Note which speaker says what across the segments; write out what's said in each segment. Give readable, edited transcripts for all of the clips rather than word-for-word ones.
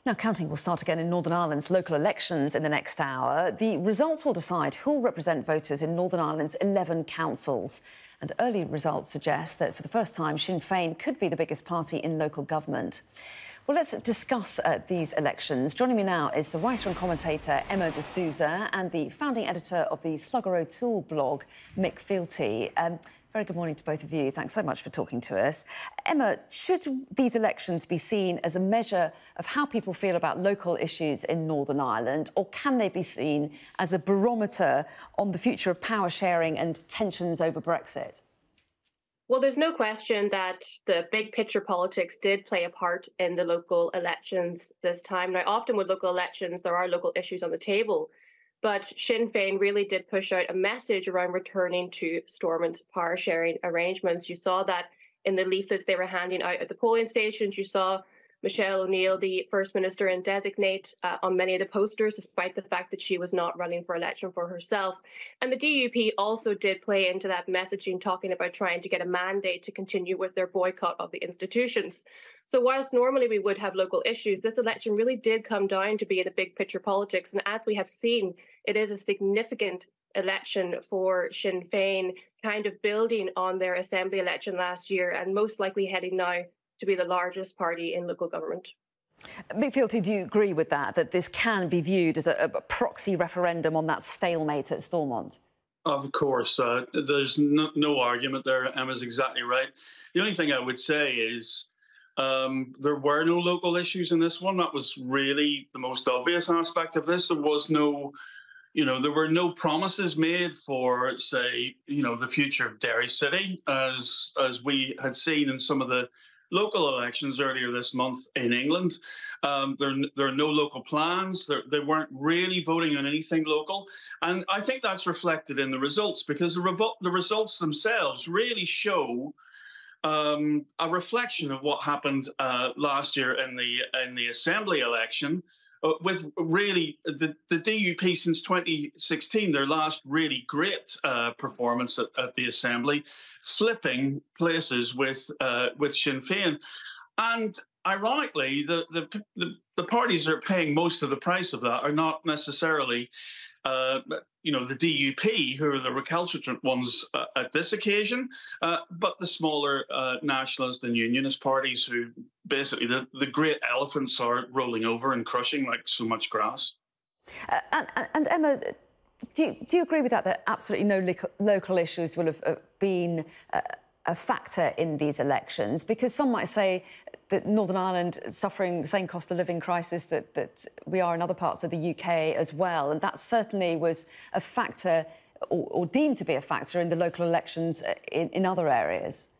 Speaker 1: Now, counting will start again in Northern Ireland's local elections in the next hour. The results will decide who will represent voters in Northern Ireland's 11 councils. And early results suggest that for the first time, Sinn Féin could be the biggest party in local government. Well, let's discuss these elections. Joining me now is the writer and commentator Emma DeSouza and the founding editor of the Slugger O'Toole blog, Mick Fealty. Very good morning to both of you. Thanks so much for talking to us. Emma, should these elections be seen as a measure of how people feel about local issues in Northern Ireland, or can they be seen as a barometer on the future of power sharing and tensions over Brexit?
Speaker 2: Well, there's no question that the big picture politics did play a part in the local elections this time. Now, often with local elections, there are local issues on the table, but Sinn Féin really did push out a message around returning to Stormont's power sharing arrangements. You saw that in the leaflets they were handing out at the polling stations. You saw Michelle O'Neill, the First Minister and designate, on many of the posters, despite the fact that she was not running for election for herself. And the DUP also did play into that messaging, talking about trying to get a mandate to continue with their boycott of the institutions. So whilst normally we would have local issues, this election really did come down to be the big picture politics. And as we have seen, it is a significant election for Sinn Féin, kind of building on their assembly election last year and most likely heading now to be the largest party in local government.
Speaker 1: Mick Fealty, do you agree with that this can be viewed as a proxy referendum on that stalemate at Stormont?
Speaker 3: Of course. There's no argument there. Emma's exactly right. The only thing I would say is there were no local issues in this one. That was really the most obvious aspect of this. There was no, there were no promises made for, say, the future of Derry City, as we had seen in some of the local elections earlier this month in England. There are no local plans. They weren't really voting on anything local. And I think that's reflected in the results, because the results themselves really show a reflection of what happened last year in the Assembly election, with really the DUP since 2016, their last really great performance at the Assembly, flipping places with Sinn Féin. And ironically, the parties that are paying most of the price of that are not necessarily the DUP, who are the recalcitrant ones at this occasion, but the smaller nationalist and unionist parties, who basically the great elephants are rolling over and crushing like so much grass.
Speaker 1: And Emma, do you agree with that absolutely no local issues will have been a factor in these elections? Because some might say that Northern Ireland is suffering the same cost of living crisis that we are in other parts of the UK as well. And that certainly was a factor, or deemed to be a factor, in the local elections in other areas.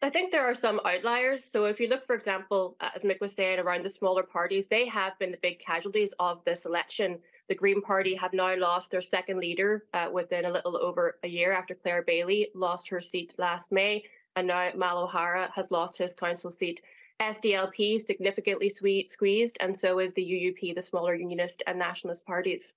Speaker 2: I think there are some outliers. So if you look, for example, as Mick was saying, around the smaller parties, they have been the big casualties of this election. The Green Party have now lost their second leader within a little over a year, after Claire Bailey lost her seat last May, and now Mal O'Hara has lost his council seat. SDLP significantly squeezed, and so is the UUP, the smaller unionist and nationalist parties.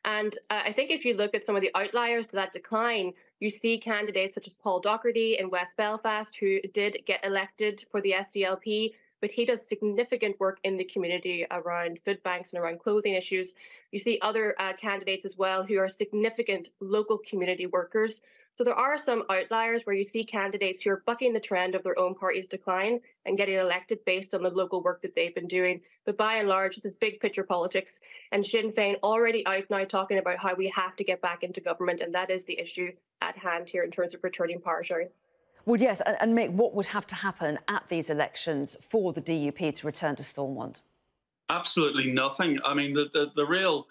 Speaker 2: And I think if you look at some of the outliers to that decline, you see candidates such as Paul Docherty in West Belfast, who did get elected for the SDLP, but he does significant work in the community around food banks and around clothing issues. You see other candidates as well who are significant local community workers. So there are some outliers where you see candidates who are bucking the trend of their own party's decline and getting elected based on the local work that they've been doing. But by and large, this is big picture politics. And Sinn Féin already out now talking about how we have to get back into government. And that is the issue at hand here in terms of returning power sharing.
Speaker 1: Well, yes, and Mick, what would have to happen at these elections for the DUP to return to Stormont? Absolutely
Speaker 3: nothing. I mean, the real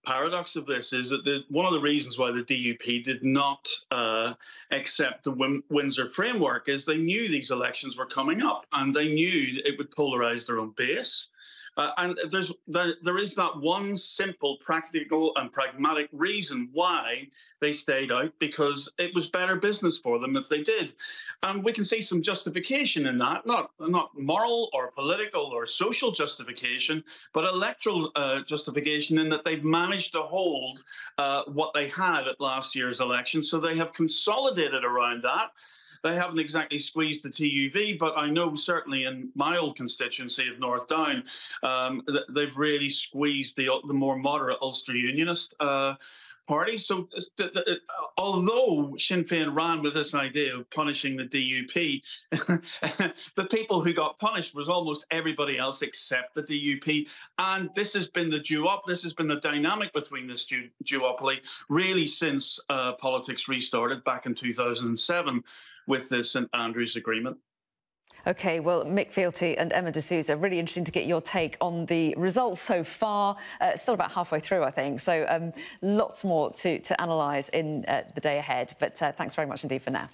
Speaker 3: paradox of this is that one of the reasons why the DUP did not accept the Windsor framework is they knew these elections were coming up, and they knew it would polarise their own base. And there is that one simple, practical and pragmatic reason why they stayed out, because it was better business for them if they did. And we can see some justification in that, not moral or political or social justification, but electoral justification, in that they've managed to hold what they had at last year's election. So they have consolidated around that. they haven't exactly squeezed the TUV, but I know certainly in my old constituency of North Down, they've really squeezed the more moderate Ulster Unionist party. So although Sinn Féin ran with this idea of punishing the DUP, the people who got punished was almost everybody else except the DUP. And this has been the this has been the dynamic between this duopoly really since politics restarted back in 2007 with the St Andrews Agreement.
Speaker 1: OK, well, Mick Fealty and Emma DeSouza, really interesting to get your take on the results so far. Still about halfway through, I think, so lots more to analyse in the day ahead. But thanks very much indeed for now.